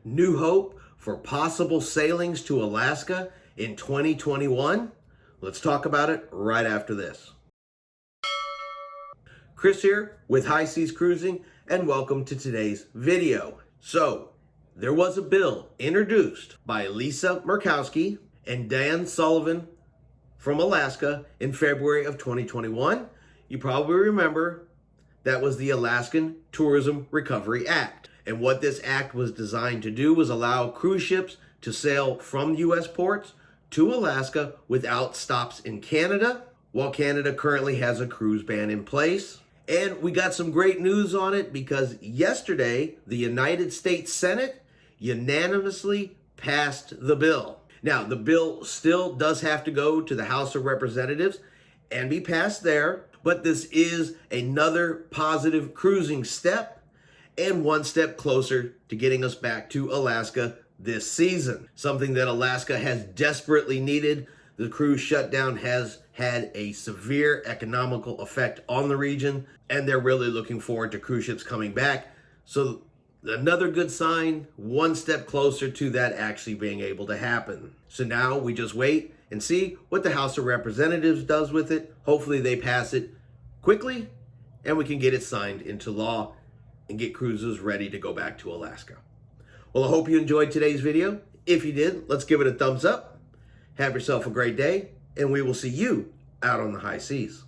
New hope for possible sailings to Alaska in 2021? Let's talk about it right after this. Chris here with High Seas Cruising, and welcome to today's video. So, there was a bill introduced by Lisa Murkowski and Dan Sullivan from Alaska in February of 2021. You probably remember that was the Alaskan Tourism Recovery Act. And what this act was designed to do was allow cruise ships to sail from U.S. ports to Alaska without stops in Canada, while Canada currently has a cruise ban in place. And we got some great news on it because yesterday, the United States Senate unanimously passed the bill. Now, the bill still does have to go to the House of Representatives and be passed there, but this is another positive cruising step and one step closer to getting us back to Alaska this season. Something that Alaska has desperately needed. The cruise shutdown has had a severe economical effect on the region, and they're really looking forward to cruise ships coming back. So another good sign, one step closer to that actually being able to happen. So now we just wait and see what the House of Representatives does with it. Hopefully they pass it quickly and we can get it signed into law and get cruises ready to go back to Alaska. Well, I hope you enjoyed today's video. If you did, let's give it a thumbs up. Have yourself a great day, and we will see you out on the high seas.